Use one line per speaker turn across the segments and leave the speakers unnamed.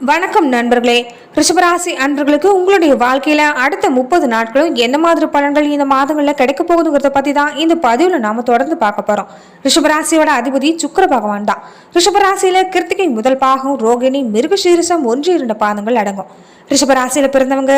வணக்கம் நண்பர்களே. ரிஷபராசி அன்பர்களுக்கு உங்களுடைய வாழ்க்கையில அடுத்த 30 நாட்களும் எந்த மாதிரி பலன்கள் இந்த மாதங்கள்ல கிடைக்க போகுதுங்கிறத பத்தி தான் இந்த பதிவுல நாம தொடர்ந்து பார்க்க போறோம். ரிஷபராசியோட அதிபதி சுக்கிர பகவான் தான். ரிஷபராசியில கிருத்திகை முதல் பாகம், ரோகிணி, மிருகசீரிசம் 1-2 பாதங்கள் அடங்கும். ரிஷபராசியில பிறந்தவங்க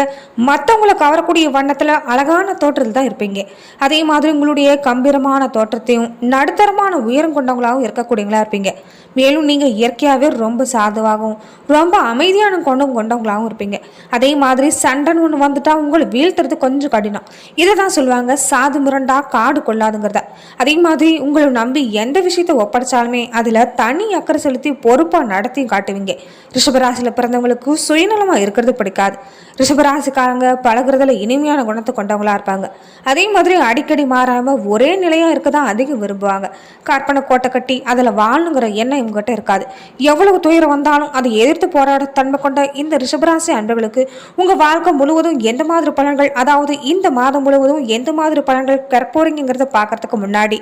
மற்றவங்களை கவரக்கூடிய வண்ணத்துல அழகான தோற்றத்தில் தான் இருப்பீங்க. அதே மாதிரி உங்களுடைய கம்பீரமான தோற்றத்தையும் நடுத்தரமான உயரம் கொண்டவங்களாகவும் இருக்கக்கூடியவங்களா இருப்பீங்க. மேலும் நீங்க இயற்கையாகவே ரொம்ப சாதுவாகவும் ரொம்ப அமைதியான கொண்டவங்களாகவும் இருப்பீங்க. அதே மாதிரி சண்டைன்னு ஒன்று வந்துட்டா உங்களை வீழ்த்துறது கொஞ்சம் கடினம். இதை தான் சொல்லுவாங்க சாது முரண்டா காடு கொள்ளாதுங்கிறத. அதே மாதிரி உங்களை நம்பி எந்த விஷயத்தை ஒப்படைச்சாலுமே அதுல தனி அக்கறை செலுத்தி பொறுப்பா நடத்தியும் காட்டுவீங்க. ரிஷபராசியில பிறந்தவங்களுக்கு சுயநலமா இருக்கிறது பிடிக்காது. ரிஷபராசிக்காரங்க பழகுறதுல இனிமையான குணத்தை கொண்டவங்களா இருப்பாங்க. அதே மாதிரி அடிக்கடி மாறாம ஒரே நிலையா இருக்கதான் அதிகம் விரும்புவாங்க. கற்பனை கோட்டை கட்டி அதுல வாழணுங்கிற எண்ணம் இவங்ககிட்ட இருக்காது. எவ்வளவு துயரம் வந்தாலும் அதை எதிர்த்து போராட தன்மை கொண்ட இந்த ரிஷபராசி அன்பர்களுக்கு உங்க வாழ்க்கை முழுவதும் எந்த மாதிரி பலன்கள், அதாவது இந்த மாதம் முழுவதும் எந்த மாதிரி பலன்கள் கற்போறீங்கிறத பார்க்கறதுக்கு முன்னாடி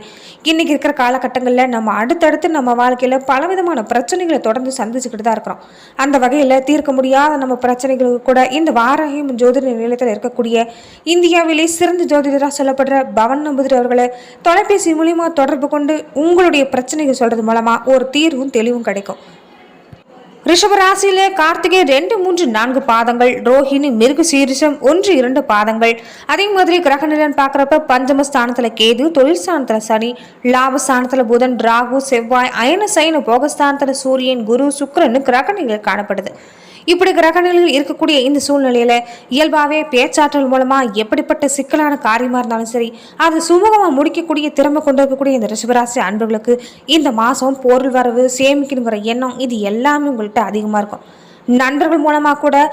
இன்னைக்கு இருக்கிற காலகட்டங்கள்ல நம்ம அடுத்தடுத்து நம்ம வாழ்க்கையில பலவிதமான பிரச்சனைகளை தொடர்ந்து சந்திச்சுக்கிட்டு தான் இருக்கிறோம். அந்த வகையில தீர்க்க முடியாத நம்ம பிரச்சனைகளுக்கு கூட இந்த வாராகியம் ஜோதிட நிலையத்தில் இருக்கக்கூடிய இந்தியாவிலே சிறந்த ஜோதிடராக சொல்லப்படுற பவன் நம்பூதிரி அவர்களை தொலைபேசி மூலியமா தொடர்பு கொண்டு உங்களுடைய பிரச்சனைகள் சொல்றது மூலமா ஒரு தீர்வும் தெளிவும் கிடைக்கும். ரிஷபராசியில கார்த்திகை 2, 3, 4 பாதங்கள், ரோஹிணி, மிருகசீரிஷம் 1-2 பாதங்கள். அதே மாதிரி கிரகநிலன் பார்க்குறப்ப பஞ்சமஸ்தானத்துல கேது, தொழில் ஸ்தானத்துல சனி, லாபஸ்தானத்துல புதன், ராகு, செவ்வாய், அயன சைன போகஸ்தானத்துல சூரியன், குரு, சுக்கிரன் கிரகநிலை காணப்படுது. இப்படி கிரகநிலையில் இருக்கக்கூடிய இந்த சூழ்நிலையில இயல்பாகவே பேச்சாற்றல் மூலமா எப்படிப்பட்ட சிக்கலான காரியமா இருந்தாலும் சரி அதை சுமூகமா முடிக்கக்கூடிய திறமை கொண்டு இருக்கக்கூடிய இந்த ரிஷபராசி அன்பர்களுக்கு இந்த மாசம் பொருள் வரவு, சேமிக்கணுங்கிற எண்ணம் இது எல்லாமே உங்கள்கிட்ட அதிகமா இருக்கும். நண்பர்கள் மூலமா கூட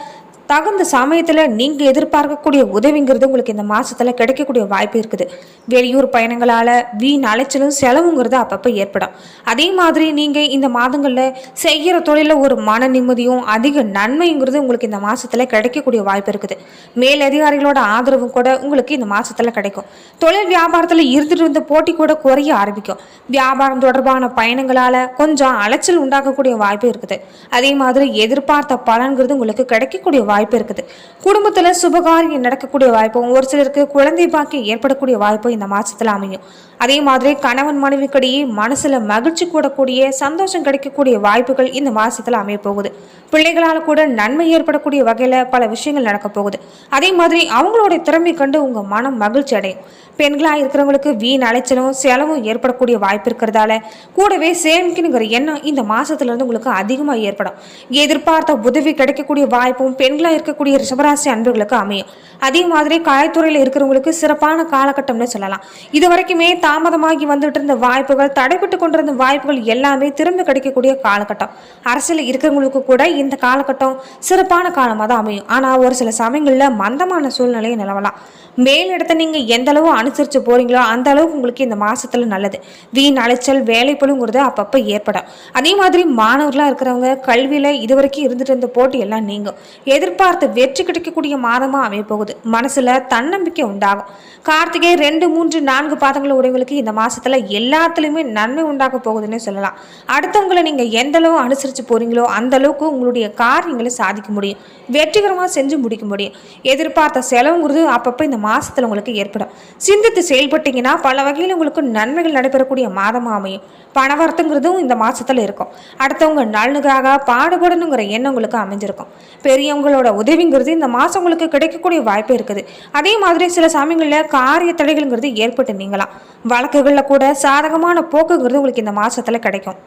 தகுந்த சமயத்தில் நீங்கள் எதிர்பார்க்கக்கூடிய உதவிங்கிறது உங்களுக்கு இந்த மாதத்தில் கிடைக்கக்கூடிய வாய்ப்பு இருக்குது. வெளியூர் பயணங்களால் வீண் அலைச்சலும் செலவுங்கிறது அப்பப்போ ஏற்படும். அதே மாதிரி நீங்கள் இந்த மாதங்களில் செய்கிற தொழிலில் ஒரு மன நிம்மதியும் அதிக நன்மைங்கிறது உங்களுக்கு இந்த மாதத்தில் கிடைக்கக்கூடிய வாய்ப்பு இருக்குது. மேலதிகாரிகளோட ஆதரவும் கூட உங்களுக்கு இந்த மாதத்தில் கிடைக்கும். தொழில் வியாபாரத்தில் இருந்துட்டு இருந்த போட்டி கூட குறைய ஆரம்பிக்கும். வியாபாரம் தொடர்பான பயணங்களால் கொஞ்சம் அலைச்சல் உண்டாக்கக்கூடிய வாய்ப்பு இருக்குது. அதே மாதிரி எதிர்பார்த்த பலன்கிறது உங்களுக்கு கிடைக்கக்கூடிய வாய்ப்பு இருக்குது. குடும்பத்துல சுபகாரியம் நடக்கக்கூடிய வாய்ப்பும், ஒரு சிலருக்கு குழந்தை பாக்கியம் ஏற்படக்கூடிய வாய்ப்பும் இந்த மாசத்துல அமையும். அதே மாதிரி கணவன் மனைவிக்கிடையே மனசுல மகிழ்ச்சி கூடக்கூடிய சந்தோஷம் கிடைக்கக்கூடிய வாய்ப்புகள் இந்த மாசத்துல அமைய போகுது. பிள்ளைகளால் கூட நன்மை ஏற்படக்கூடிய வகையில பல விஷயங்கள் நடக்க போகுது. அதே மாதிரி அவங்களுடைய திறமை கண்டு உங்க மனம் மகிழ்ச்சி அடையும். பெண்களாக இருக்கிறவங்களுக்கு வீண் அலைச்சலும் செலவும் ஏற்படக்கூடிய வாய்ப்பு இருக்கிறதால கூடவே சேமிக்கணுங்கிற எண்ணம் இந்த மாசத்துல இருந்து உங்களுக்கு அதிகமாக ஏற்படும். எதிர்பார்த்த உதவி கிடைக்கக்கூடிய வாய்ப்பும் பெண்களாக இருக்கக்கூடிய ரிஷபராசி அன்பர்களுக்கு அமையும். அதே மாதிரி கலைத்துறையில் இருக்கிறவங்களுக்கு சிறப்பான காலகட்டம்னு சொல்லலாம். இது வரைக்குமே தாமதமாகி வந்துட்டு இருந்த வாய்ப்புகள், தடைப்பட்டு கொண்டிருந்த வாய்ப்புகள் எல்லாமே திரும்ப கிடைக்கக்கூடிய காலகட்டம். அரசியல் இருக்கிறவங்களுக்கு கூட இந்த காலகட்டம் சிறப்பான காலமாக தான் அமையும். ஆனால் ஒரு சில சமயங்களில் மந்தமான சூழ்நிலையை நிலவலாம். மேலிடத்தை நீங்க எந்த அளவு அனுசரிச்சு போறீங்களோ அந்த அளவுக்கு உங்களுக்கு இந்த மாசத்துல நல்லது. வீண் அலைச்சல், வேலைப்பளுங்கிறது அப்பப்ப ஏற்படும். அதே மாதிரி மாணவர்களா இருக்கிறவங்க கல்வியில இதுவரைக்கும் இருந்துட்டு இருந்த போட்டி எல்லாம் நீங்கும். எதிர்பார்த்து வெற்றி கிடைக்கக்கூடிய மாதமா அமைய போகுது. மனசுல தன்னம்பிக்கை உண்டாகும். கார்த்திகை 2, 3, 4 பாதங்கள் உடையவங்களுக்கு இந்த மாசத்துல எல்லாத்துலயுமே நன்மை உண்டாக போகுதுன்னு சொல்லலாம். அடுத்தவங்களை நீங்க எந்த அளவு அனுசரிச்சு போறீங்களோ அந்த அளவுக்கு உங்களுடைய காரியங்களை சாதிக்க முடியும், வெற்றிகரமா செஞ்சு முடிக்க முடியும். எதிர்பார்த்த செலவுங்கிறது அப்பப்ப இந்த மாசத்துல உங்களுக்கு ஏற்படும். சிந்தித்து செயல்பட்டீங்கன்னா பல வகையில் உங்களுக்கு நன்மைகள் நடைபெறக்கூடிய மாதமா அமையும். பணவரத்துங்கிறதும் இந்த மாசத்துல இருக்கும். அடுத்தவங்க நலனுக்காக பாடுபடணுங்கிற எண்ணம் உங்களுக்கு அமைஞ்சிருக்கும். பெரியவங்களோட உதவிங்கிறது இந்த மாசம் உங்களுக்கு கிடைக்கக்கூடிய வாய்ப்பு இருக்குது. அதே மாதிரி சில சமயங்கள்ல காரிய தடைகள்ங்கிறது ஏற்பட்டு நீங்களாம். வழக்குகள்ல கூட சாதகமான போக்குங்கிறது உங்களுக்கு இந்த மாசத்துல கிடைக்கும்.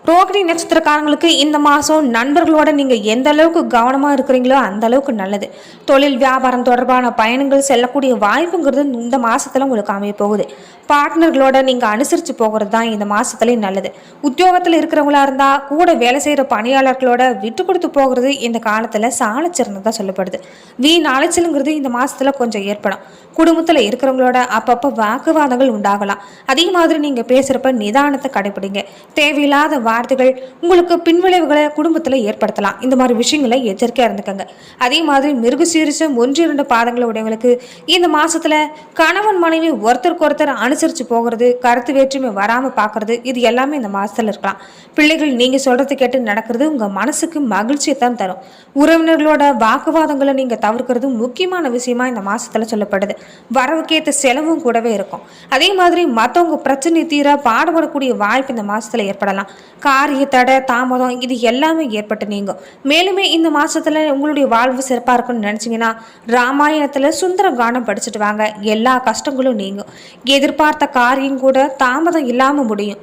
ரோகிணி நட்சத்திரக்காரங்களுக்கு இந்த மாதம் நண்பர்களோட நீங்கள் எந்த அளவுக்கு கவனமாக இருக்கிறீங்களோ அந்த அளவுக்கு நல்லது. தொழில் வியாபாரம் தொடர்பான பயணங்கள் செல்லக்கூடிய வாய்ப்புங்கிறது இந்த மாதத்தில் உங்களுக்கு அமைய போகுது. பார்ட்னர்களோட நீங்கள் அனுசரித்து போகிறது தான் இந்த மாதத்துலேயும் நல்லது. உத்தியோகத்தில் இருக்கிறவங்களா இருந்தால் கூட வேலை செய்கிற பணியாளர்களோட விட்டு கொடுத்து போகிறது இந்த காலத்தில் சாலச்சிறந்ததாக சொல்லப்படுது. வீண் அலைச்சலுங்கிறது இந்த மாதத்தில் கொஞ்சம் ஏற்படும். குடும்பத்தில் இருக்கிறவங்களோட அப்பப்போ வாக்குவாதங்கள் உண்டாகலாம். அதே மாதிரி நீங்கள் பேசுகிறப்ப நிதானத்தை கடைபிடிங்க. தேவையில்லாத வார்த்தைகள் உங்களுக்கு பின்விளைவுகளை குடும்பத்தில் ஏற்படுத்தலாம். இந்த மாதிரி விஷயங்களை எச்சரிக்கையாக இருந்துக்கங்க. அதே மாதிரி மிருகசீரிஷம் 1-2 பாதங்களை உடையவங்களுக்கு இந்த மாசத்துல கணவன் மனைவி ஒருத்தருக்கு ஒருத்தர் அனுசரித்து போகிறது, கருத்து வேற்றுமை வராமல் பார்க்கறது, இது எல்லாமே இந்த மாதத்தில் இருக்கலாம். பிள்ளைகள் நீங்கள் சொல்கிறது கேட்டு நடக்கிறது உங்கள் மனசுக்கு மகிழ்ச்சியை தான் தரும். உறவினர்களோட வாக்குவாதங்களை நீங்கள் தவிர்க்கிறது முக்கியமான விஷயமா இந்த மாதத்தில் சொல்லப்படுது. வரவுக்கேற்ற செலவும் கூடவே இருக்கும். அதே மாதிரி மற்றவங்க பிரச்சனை தீர பாடுபடக்கூடிய வாய்ப்பு இந்த மாதத்தில் ஏற்படலாம். காரிய தடை, தாமதம் இது எல்லாமே ஏற்பட்டு நீங்கும். மேலுமே இந்த மாதத்தில் உங்களுடைய வாழ்வு சிறப்பாக இருக்குன்னு நினச்சிங்கன்னா ராமாயணத்தில் சுந்தர கானம் படிச்சுட்டு வாங்க. எல்லா கஷ்டங்களும் நீங்கும். எதிர்பார்த்த காரியம் கூட தாமதம் இல்லாமல் முடியும்.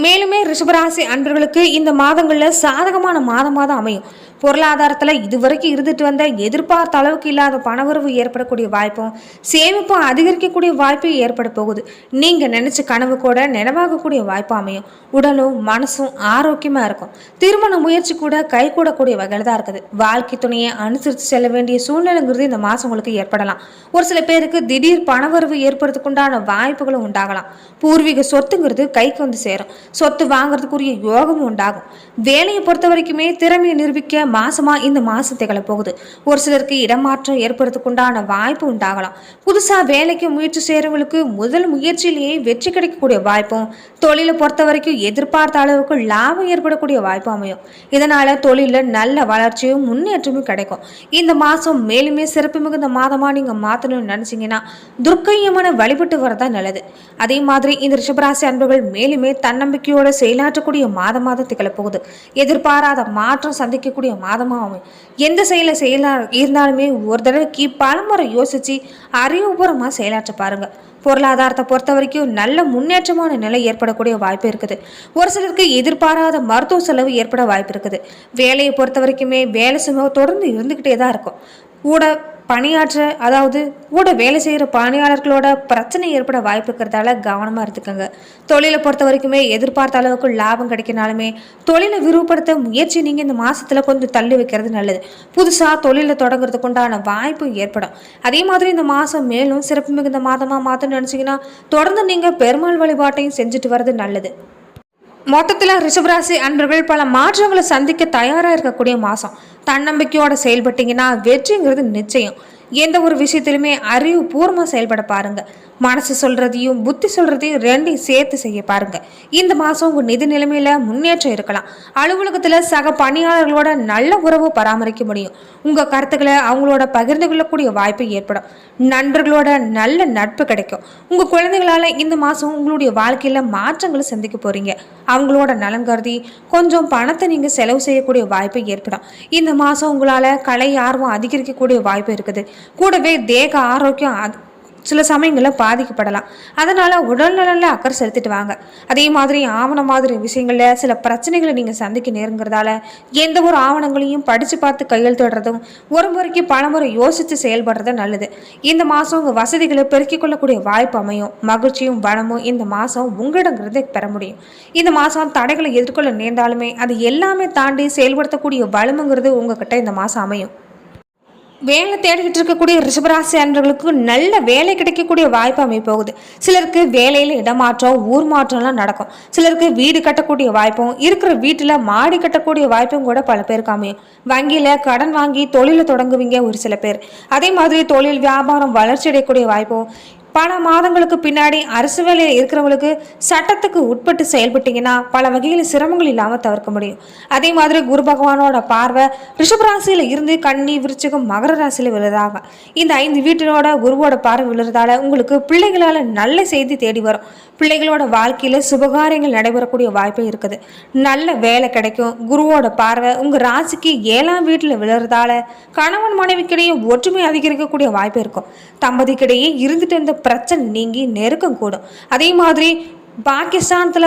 மேலுமே ரிஷபராசி அன்பர்களுக்கு இந்த மாதங்களில் சாதகமான மாதமாக தான் அமையும். பொருளாதாரத்தில் இதுவரைக்கும் இருந்துட்டு வந்த எதிர்பார்த்த அளவுக்கு இல்லாத பணவரவு ஏற்படக்கூடிய வாய்ப்பும் சேமிப்பும் அதிகரிக்கக்கூடிய வாய்ப்பும் ஏற்பட போகுது. நீங்கள் நினச்ச கனவு கூட நினைவாகக்கூடிய வாய்ப்பும் அமையும். உடலும் மனசும் ஆரோக்கியமாக இருக்கும். திருமண முயற்சி கூட கைகூடக்கூடிய வகையில் தான் இருக்குது. வாழ்க்கை துணையை அனுசரித்து செல்ல வேண்டிய சூழ்நிலைங்கிறது இந்த மாதம் உங்களுக்கு ஏற்படலாம். ஒரு சில பேருக்கு திடீர் பணவரவு ஏற்படுறதுக்குண்டான வாய்ப்புகளும் உண்டாகலாம். பூர்வீக சொத்துங்கிறது கைக்கு வந்து சேரும். சொத்து வாங்குறதுக்குரிய யோகமும் உண்டாகும். வேலையை பொறுத்த வரைக்குமே திறமையை நிரூபிக்க மாசமா இந்த மாசம் திகழ போகுது. ஒரு சிலருக்கு இடமாற்றம் ஏற்படுறதுக்குண்டான வாய்ப்பு உண்டாகலாம். புதுசா வேலைக்கு முயற்சி செய்யறவங்களுக்கு முதல் முயற்சியிலேயே வெற்றி கிடைக்கக்கூடிய வாய்ப்பும், தொழிலை பொறுத்த வரைக்கும் எதிர்பார்த்த அளவுக்கு லாபம் ஏற்படக்கூடிய வாய்ப்பும் அமையும். இதனால தொழிலில் நல்ல வளர்ச்சியும் முன்னேற்றமும் கிடைக்கும். இந்த மாசம் மேலுமே சிறப்பு மிகுந்த மாதமா நீங்க மாத்தணும்னு நினைச்சீங்கன்னா துர்க்கையமான வழிபட்டு வரதான் நல்லது. அதே மாதிரி இந்த ரிஷபராசி அன்பர்கள் மேலுமே தன்னம்பிக்கையோட செயலாற்றக்கூடிய மாதமாக திகழப்போகுது. எதிர்பாராத மாற்றம் சந்திக்கக்கூடிய மாதமாகும். எந்த செயலா இருந்தாலுமே ஒரு தடவைக்கு பலமுறை யோசிச்சு அறிவுபூர்வமாக செயலாற்ற பாருங்க. பொருளாதாரத்தை பொறுத்த வரைக்கும் நல்ல முன்னேற்றமான நிலை ஏற்படக்கூடிய வாய்ப்பு இருக்குது. ஒரு சிலருக்கு எதிர்பாராத மருத்துவ செலவு ஏற்பட வாய்ப்பு இருக்குது. வேலையை பொறுத்த வரைக்குமே வேலை சுமை தொடர்ந்து இருந்துக்கிட்டே தான் இருக்கும். கூட வேலை செய்கிற பணியாளர்களோட பிரச்சனை ஏற்பட வாய்ப்பு இருக்கிறதால கவனமாக இருந்துக்கோங்க. தொழிலை பொறுத்த வரைக்குமே எதிர்பார்த்த அளவுக்கு லாபம் கிடைக்கினாலுமே தொழிலை விரிவுபடுத்த முயற்சி நீங்கள் இந்த மாதத்தில் கொஞ்சம் தள்ளி வைக்கிறது நல்லது. புதுசாக தொழிலை தொடங்குறதுக்கு உண்டான வாய்ப்பு ஏற்படும். அதே மாதிரி இந்த மாதம் மேலும் சிறப்பு மிகுந்த மாதமாக மாற்றணும்னு நினச்சிங்கன்னா தொடர்ந்து நீங்கள் பெருமாள் வழிபாட்டையும் செஞ்சுட்டு வர்றது நல்லது. மொத்தத்தில் ரிஷபராசி அன்பர்கள் பல மாற்றங்களை சந்திக்க தயாராக இருக்கக்கூடிய மாதம். தன்னம்பிக்கையோட செயல்பட்டீங்கன்னா வெற்றிங்கிறது நிச்சயம். எந்த ஒரு விஷயத்திலுமே அறிவுபூர்வமாக செயல்பட பாருங்க. மனசு சொல்றதையும் புத்தி சொல்றதையும் ரெண்டையும் சேர்த்து செய்ய பாருங்க. இந்த மாதம் உங்கள் நிதி நிலைமையில முன்னேற்றம் இருக்கலாம். அலுவலகத்தில் சக பணியாளர்களோட நல்ல உறவு பராமரிக்க முடியும். உங்கள் கருத்துக்களை அவங்களோட பகிர்ந்து கொள்ளக்கூடிய வாய்ப்பு ஏற்படும். நண்பர்களோட நல்ல நட்பு கிடைக்கும். உங்கள் குழந்தைகளால் இந்த மாதம் உங்களுடைய வாழ்க்கையில் மாற்றங்களை சந்திக்க போறீங்க. அவங்களோட நலன் கருதி கொஞ்சம் பணத்தை நீங்கள் செலவு செய்யக்கூடிய வாய்ப்பு ஏற்படும். இந்த மாதம் உங்களால் கலை ஆர்வம் அதிகரிக்கக்கூடிய வாய்ப்பு இருக்குது. கூடவே தேக ஆரோக்கியம் சில சமயங்களில் பாதிக்கப்படலாம். அதனால் உடல்நலனில் அக்கறை செலுத்திட்டு வாங்க. அதே மாதிரி ஆவணம் மாதிரி விஷயங்களில் சில பிரச்சனைகளை நீங்கள் சந்திக்க நேருங்கிறதால எந்த ஒரு ஆவணங்களையும் படித்து பார்த்து கையெழுத்திடுறதும் ஒரு முறைக்கு பலமுறை யோசித்து செயல்படுறது நல்லது. இந்த மாதம் உங்கள் வசதிகளை பெருக்கிக் கொள்ளக்கூடிய வாய்ப்பு அமையும். மகிழ்ச்சியும் வளமும் இந்த மாதம் உங்களிடங்கிறத பெற முடியும். இந்த மாதம் தடைகளை எதிர்கொள்ள நேர்ந்தாலுமே அது எல்லாமே தாண்டி செயல்படுத்தக்கூடிய வளமுங்கிறது உங்ககிட்ட இந்த மாதம் அமையும். வேலை தேடிக்கிட்டு இருக்கக்கூடிய ரிஷபராசி அன்பர்களுக்கு நல்ல வேலை கிடைக்கக்கூடிய வாய்ப்பு அமைப்போகுது. சிலருக்கு வேலையில் இடமாற்றம், ஊர் மாற்றம்லாம் நடக்கும். சிலருக்கு வீடு கட்டக்கூடிய வாய்ப்பும், இருக்கிற வீட்டில் மாடி கட்டக்கூடிய வாய்ப்பும் கூட பல பேருக்கு அமையும். வங்கியில் கடன் வாங்கி தொழிலை தொடங்குவீங்க ஒரு சில பேர். அதே மாதிரி தொழில் வியாபாரம் வளர்ச்சி அடையக்கூடிய வாய்ப்பும், பல மாதங்களுக்கு பின்னாடி அரசு வேலையில் இருக்கிறவங்களுக்கு சட்டத்துக்கு உட்பட்டு செயல்பட்டீங்கன்னா பல வகையில் சிரமங்கள் இல்லாமல் தவிர்க்க முடியும். அதே மாதிரி குரு பகவானோட பார்வை ரிஷபராசியில் இருந்து கன்னி, விருச்சிகம், மகர ராசியில் விழுறதாக இந்த 5 வீட்டினோட குருவோட பார்வை விழுறதால உங்களுக்கு பிள்ளைகளால் நல்ல செய்தி தேடி வரும். பிள்ளைகளோட வாழ்க்கையில் சுபகாரியங்கள் நடைபெறக்கூடிய வாய்ப்பு இருக்குது. நல்ல வேலை கிடைக்கும். குருவோட பார்வை உங்கள் ராசிக்கு 7ஆம் வீட்டில் விழுறதால கணவன் மனைவிக்கிடையே ஒற்றுமை அதிகரிக்கக்கூடிய வாய்ப்பு இருக்கும். தம்பதிக்கிடையே இருந்துட்டு இருந்த பிரச்சனை நீங்கி நெருக்கம் கூடும். அதே மாதிரி பாகிஸ்தானத்தில்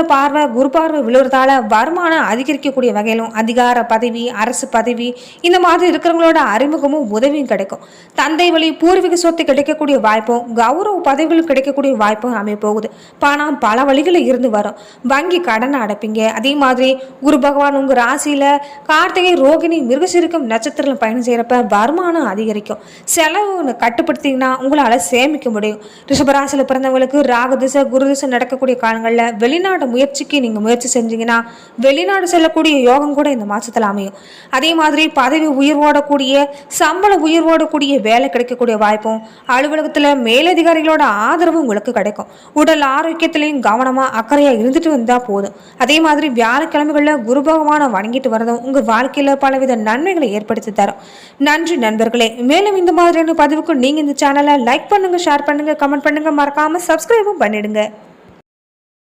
குரு பார்வை விழுறதால வருமானம் அதிகரிக்கக்கூடிய வகையிலும் அதிகார பதவி, அரசு பதவி இந்த மாதிரி இருக்கிறவங்களோட அறிமுகமும் உதவியும் கிடைக்கும். தந்தை வழி பூர்வீக சொத்து கிடைக்கக்கூடிய வாய்ப்பும், கௌரவ பதவிகள் கிடைக்கக்கூடிய வாய்ப்பும் அமைப்போகுது. பணம் பல வழிகளில் இருந்து வரும். வங்கி கடனை அடைப்பீங்க. அதே மாதிரி குரு பகவான் உங்கள் ராசியில் கார்த்திகை, ரோகிணி, மிருகசீரிகம் நட்சத்திரம் பயணம் செய்கிறப்ப வருமானம் அதிகரிக்கும். செலவு கட்டுப்படுத்திங்கன்னா உங்களால் சேமிக்க முடியும். ரிஷபராசியில் பிறந்தவங்களுக்கு ராகு திசை, குரு திசை நடக்கக்கூடிய காலம் பலன்களில் வெளிநாடு முயற்சிக்கு நீங்கள் முயற்சி செஞ்சீங்கன்னா வெளிநாடு செல்லக்கூடிய யோகம் கூட இந்த மாதத்தில் அமையும். அதே மாதிரி பதவி உயர்வோடக்கூடிய சம்பள உயர்வோடக்கூடிய வேலை கிடைக்கக்கூடிய வாய்ப்பும், அலுவலகத்தில் மேலதிகாரிகளோட ஆதரவு உங்களுக்கு கிடைக்கும். உடல் ஆரோக்கியத்திலையும் கவனமாக அக்கறையாக இருந்துட்டு வந்தால் போதும். அதே மாதிரி வியாழக்கிழமைகளில் குரு பகவானை வணங்கிட்டு வரதும் உங்கள் வாழ்க்கையில் பலவித நன்மைகளை ஏற்படுத்தி தரும். நன்றி நண்பர்களே. மேலும் இந்த மாதிரியான பதிவுக்கு நீங்கள் இந்த சேனலை லைக் பண்ணுங்க, ஷேர் பண்ணுங்க, கமெண்ட் பண்ணுங்க, மறக்காம சப்ஸ்கிரைபும் பண்ணிடுங்க.